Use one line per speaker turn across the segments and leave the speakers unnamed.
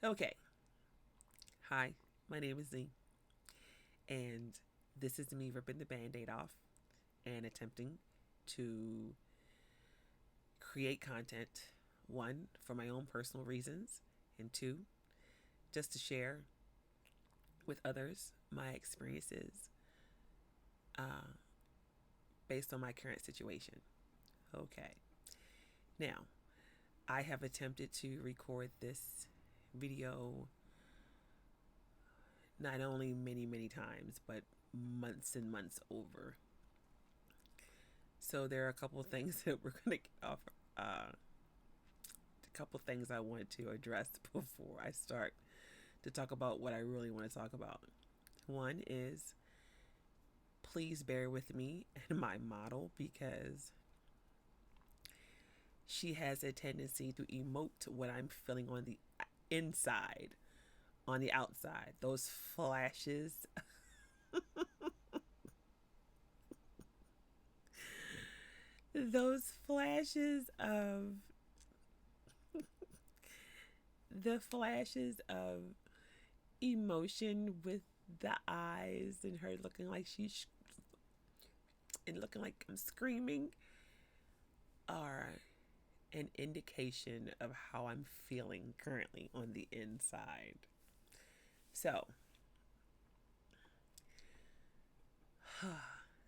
Okay. Hi, my name is Z, and this is me ripping the band aid off and attempting to create content, one, for my own personal reasons, and two, just to share with others my experiences uh, based on my current situation. Okay. Now, I have attempted to record this video not only many, many times, but months and months over. So there are a couple of things that we're going to get off. A couple of things I wanted to address before I start to talk about what I really want to talk about. One is, please bear with me and my model because she has a tendency to emote what I'm feeling on the inside, on the outside. Those flashes, those flashes of the flashes of emotion with the eyes and her looking like she's and looking like I'm screaming are an indication of how I'm feeling currently on the inside. So,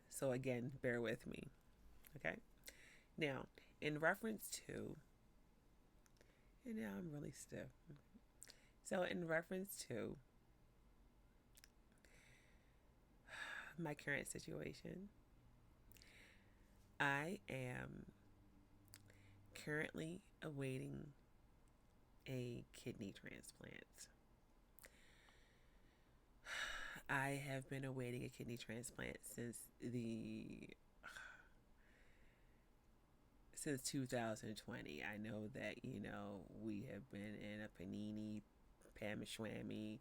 so again, bear with me. Okay. Now, in reference to, and now I'm really stiff. So, in reference to my current situation, I am currently awaiting a kidney transplant. I have been awaiting a kidney transplant since 2020. I know that, we have been in a panini, pamishwammy,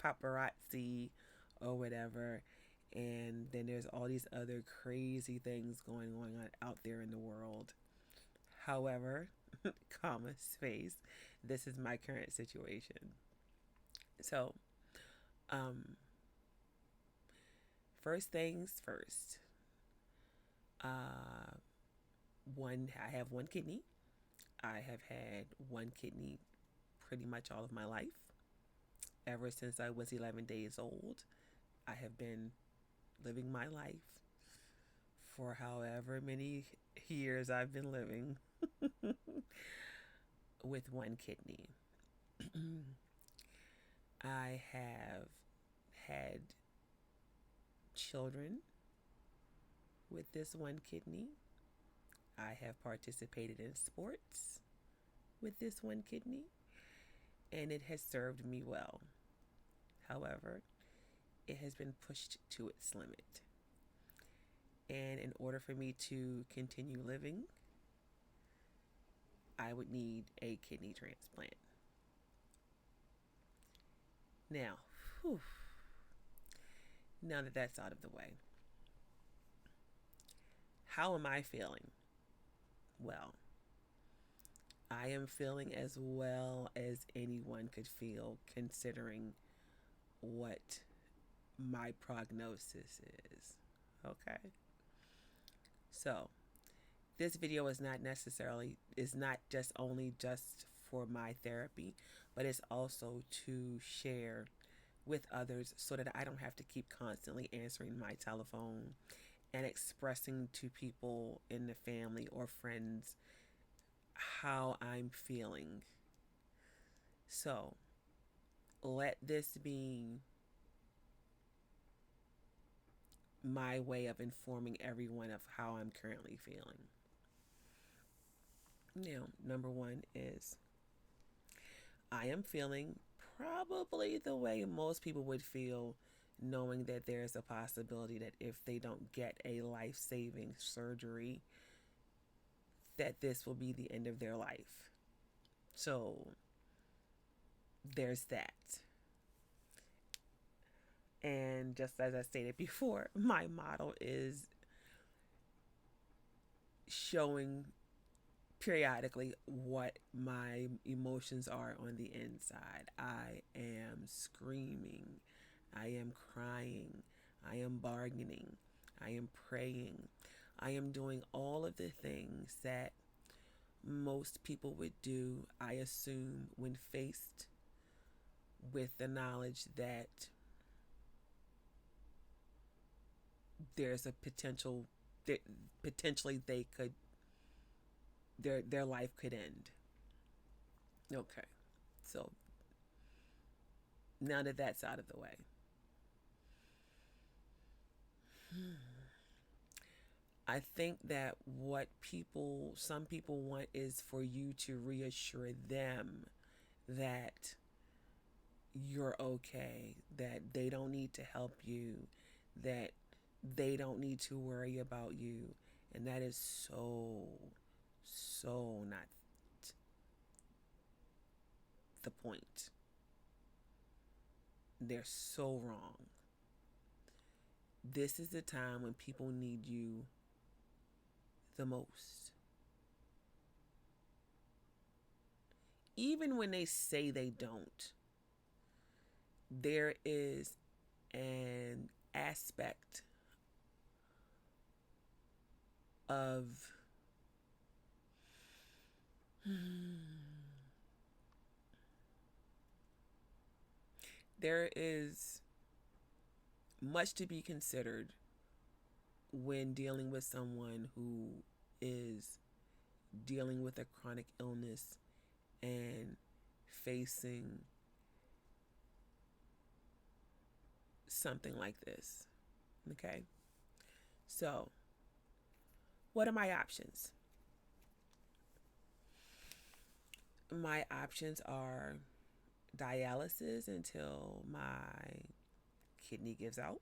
paparazzi, or whatever. And then there's all these other crazy things going on out there in the world. However, comma, space, this is my current situation. So, um, first things first. Uh, I have one kidney. I have had one kidney pretty much all of my life. Ever since I was 11 days old, I have been living my life for however many years I've been living with one kidney. I have had children with this one kidney. I have participated in sports with this one kidney, and it has served me well. However, it has been pushed to its limit. And in order for me to continue living, I would need a kidney transplant. Now, whew, now that that's out of the way, how am I feeling? Well, I am feeling as well as anyone could feel considering what my prognosis is. Okay. So, this video is not just only just for my therapy, but it's also to share with others so that I don't have to keep constantly answering my telephone and expressing to people in the family or friends how I'm feeling. So, let this be my way of informing everyone of how I'm currently feeling. Now, number one is I am feeling probably the way most people would feel knowing that there's a possibility that if they don't get a life-saving surgery, that this will be the end of their life. So, there's that. And just as I stated before, my model is showing periodically what my emotions are on the inside. I am screaming. I am crying. I am bargaining. I am praying. I am doing all of the things that most people would do, I assume, when faced with the knowledge that there's a potential that potentially they could their life could end. Okay. So now that that's out of the way, I think that what some people want is for you to reassure them that you're okay, that they don't need to help you, that they don't need to worry about you. And that is so not the point. They're so wrong. This is the time when people need you the most. Even when they say they don't, there is an aspect of there is much to be considered when dealing with someone who is dealing with a chronic illness and facing something like this. Okay? So, what are my options? My options are dialysis until my kidney gives out,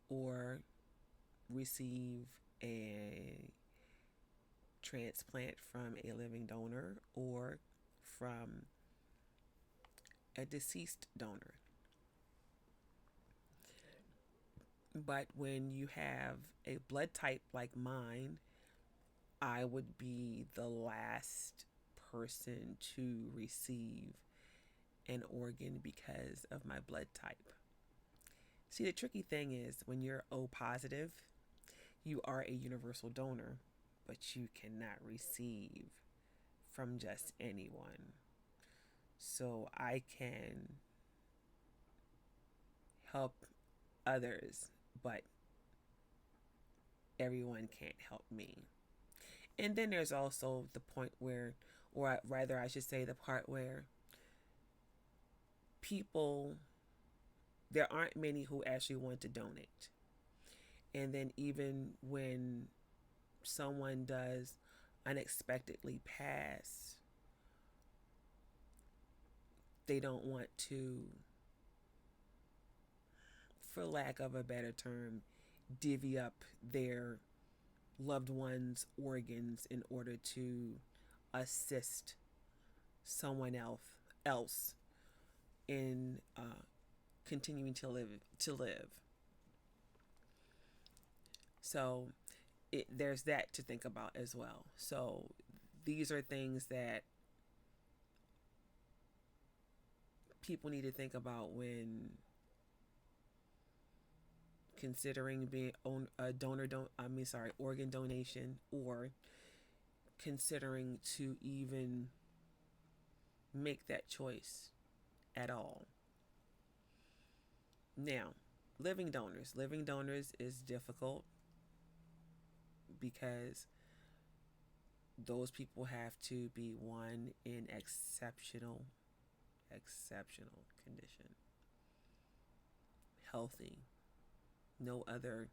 or receive a transplant from a living donor or from a deceased donor. But when you have a blood type like mine, I would be the last person to receive an organ because of my blood type. See, the tricky thing is when you're O positive, you are a universal donor, but you cannot receive from just anyone. So I can help others, but everyone can't help me. And then there's also the point where, or rather, I should say, the part where people, there aren't many who actually want to donate. And then even when someone does unexpectedly pass, they don't want to, for lack of a better term, divvy up their loved one's organs in order to assist someone else in continuing to live. So there's that to think about as well. So these are things that people need to think about when considering being a organ donation, or considering to even make that choice at all. Now, living donors is difficult because those people have to be one in exceptional condition, healthy, no other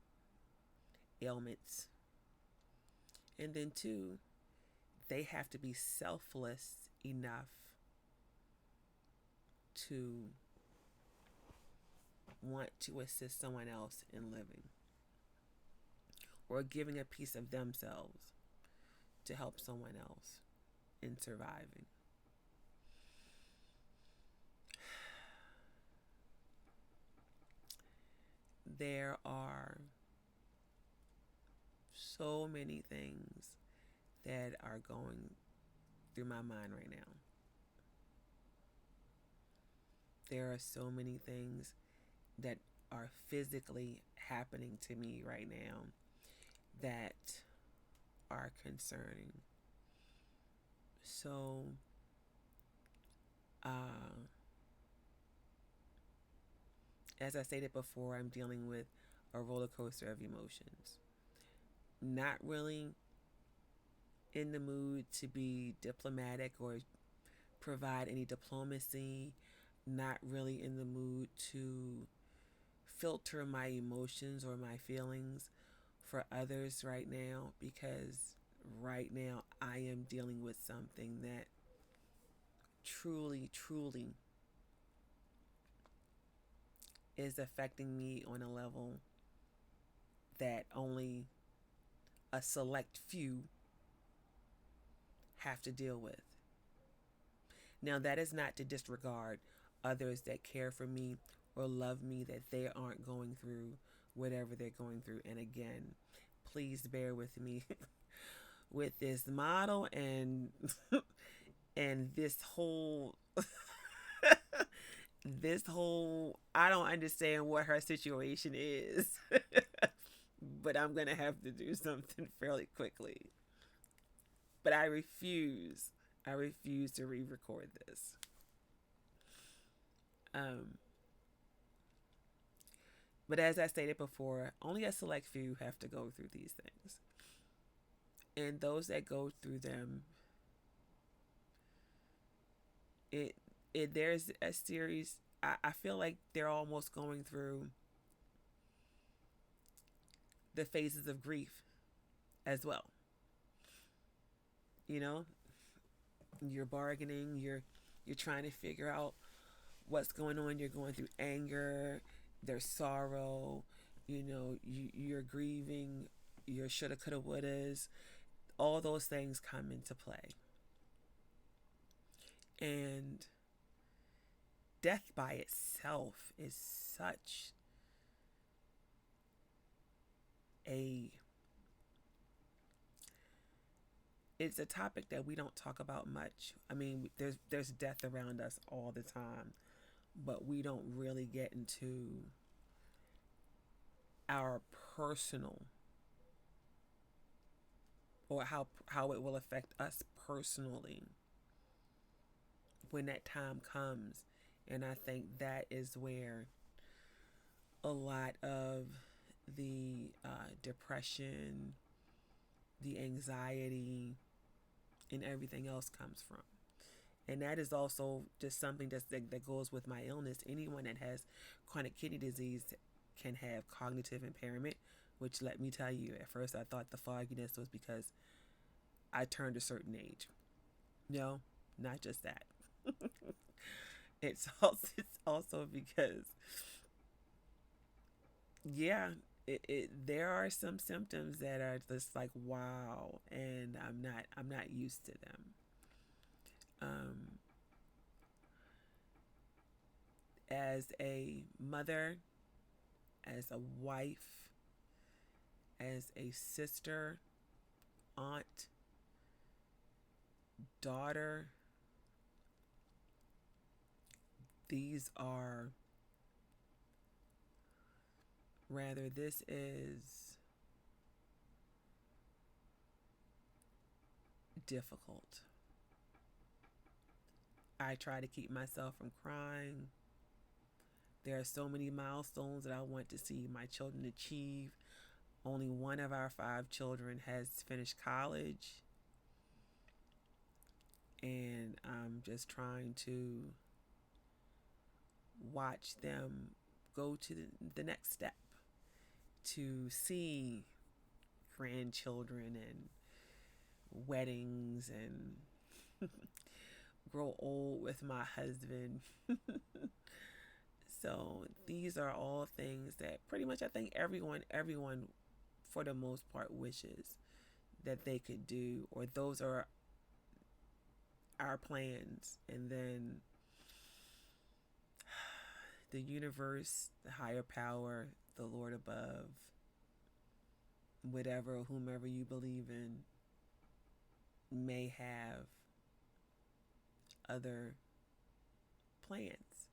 ailments. And then two, they have to be selfless enough to want to assist someone else in living or giving a piece of themselves to help someone else in surviving. There are so many things that are going through my mind right now. There are so many things that are physically happening to me right now that are concerning. So, uh, as I stated before, I'm dealing with a roller coaster of emotions. Not really in the mood to be diplomatic or provide any diplomacy. Not really in the mood to filter my emotions or my feelings for others right now, because right now I am dealing with something that truly, truly is affecting me on a level that only a select few have to deal with. Now, that is not to disregard others that care for me or love me, that they aren't going through whatever they're going through. And again, please bear with me with this model and and this whole I don't understand what her situation is. But I'm going to have to do something fairly quickly. But I refuse to re-record this. Um, but as I stated before, only a select few have to go through these things. And those that go through them, it there's a series. I feel like they're almost going through the phases of grief as well. You know, you're bargaining, you're trying to figure out what's going on. You're going through anger, there's sorrow, you're grieving your shoulda coulda wouldas. All those things come into play. And death by itself is such a it's a topic that we don't talk about much. I mean, there's death around us all the time, but we don't really get into our personal, or how it will affect us personally when that time comes. And I think that is where a lot of the depression, the anxiety, and everything else comes from. And that is also just something that goes with my illness. Anyone that has chronic kidney disease can have cognitive impairment, which, let me tell you, at first I thought the fogginess was because I turned a certain age. No, not just that. It's also because, yeah, there are some symptoms that are just like wow, and I'm not used to them. Um, as a mother, as a wife, as a sister, aunt, daughter, these are this is difficult. I try to keep myself from crying. There are so many milestones that I want to see my children achieve. Only one of our 5 children has finished college, and I'm just trying to watch them go to the next step, to see grandchildren and weddings and grow old with my husband. So these are all things that pretty much I think everyone for the most part wishes that they could do, or those are our plans. And then the universe, the higher power, the Lord above whatever or whomever you believe in may have other plans.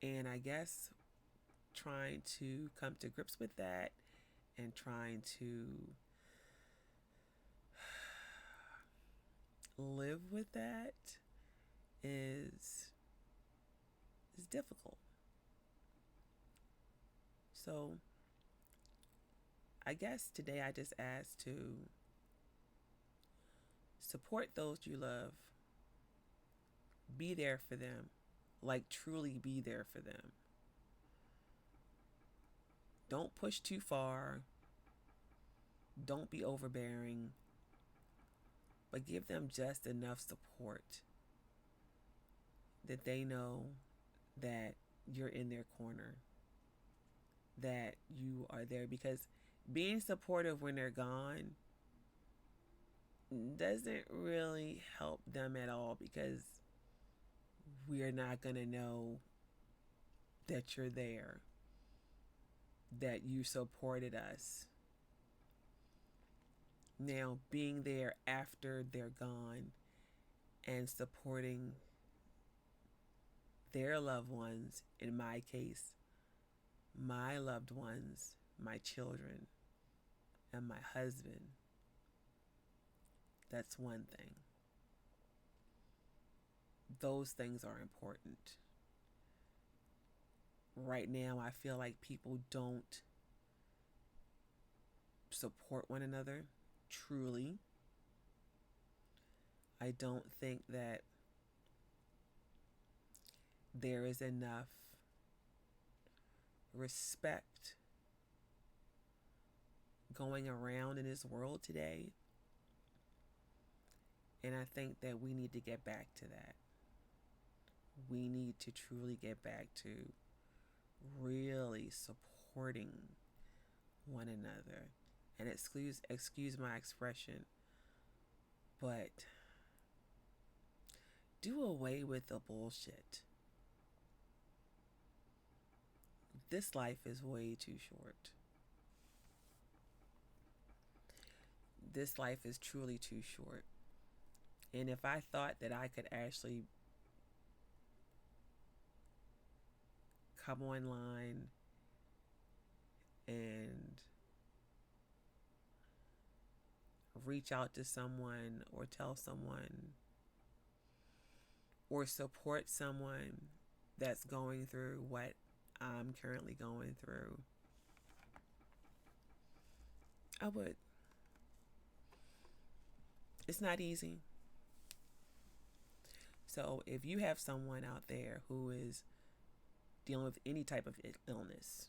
And I guess trying to come to grips with that and trying to live with that is difficult. So I guess today I just asked to support those you love, be there for them, like truly be there for them. Don't push too far, don't be overbearing, but give them just enough support that they know that you're in their corner, that you are there. Because being supportive when they're gone doesn't really help them at all, because we're not going to know that you're there, that you supported us. Now, being there after they're gone and supporting their loved ones, in my case, my loved ones, my children, and my husband, that's one thing. Those things are important. Right now, I feel like people don't support one another truly. I don't think that there is enough respect going around in this world today. And I think that we need to get back to that. We need to truly get back to really supporting one another. And excuse my expression, but do away with the bullshit. This life is way too short. This life is truly too short. And if I thought that I could actually come online and reach out to someone or tell someone or support someone that's going through what I'm currently going through, I would. It's not easy. So if you have someone out there who is dealing with any type of illness,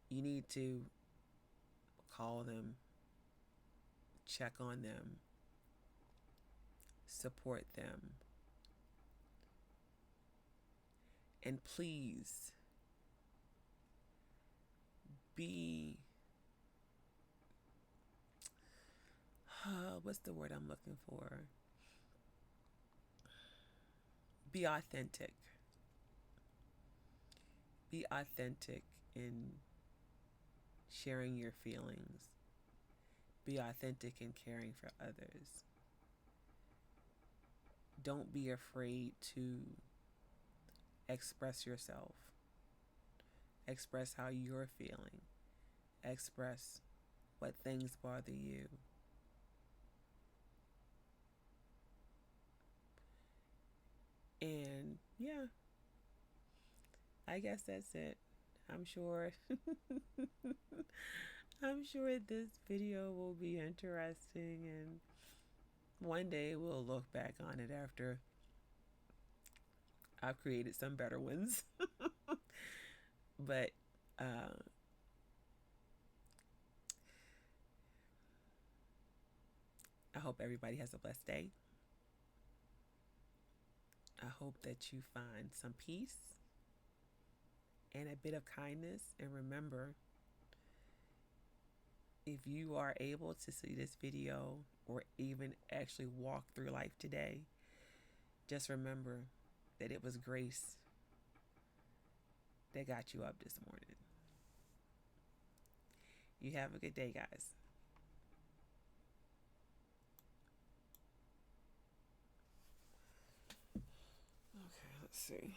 you need to call them, check on them, support them, and please be, what's the word I'm looking for? Be authentic. Be authentic in sharing your feelings. Be authentic in caring for others. Don't be afraid to express yourself. Express how you're feeling. Express what things bother you. And yeah, I guess that's it. I'm sure I'm sure this video will be interesting, and one day we'll look back on it after I've created some better ones. But I hope everybody has a blessed day. I hope that you find some peace and a bit of kindness. And remember, if you are able to see this video or even actually walk through life today, just remember that it was grace that got you up this morning. You have a good day, guys. Okay, let's see.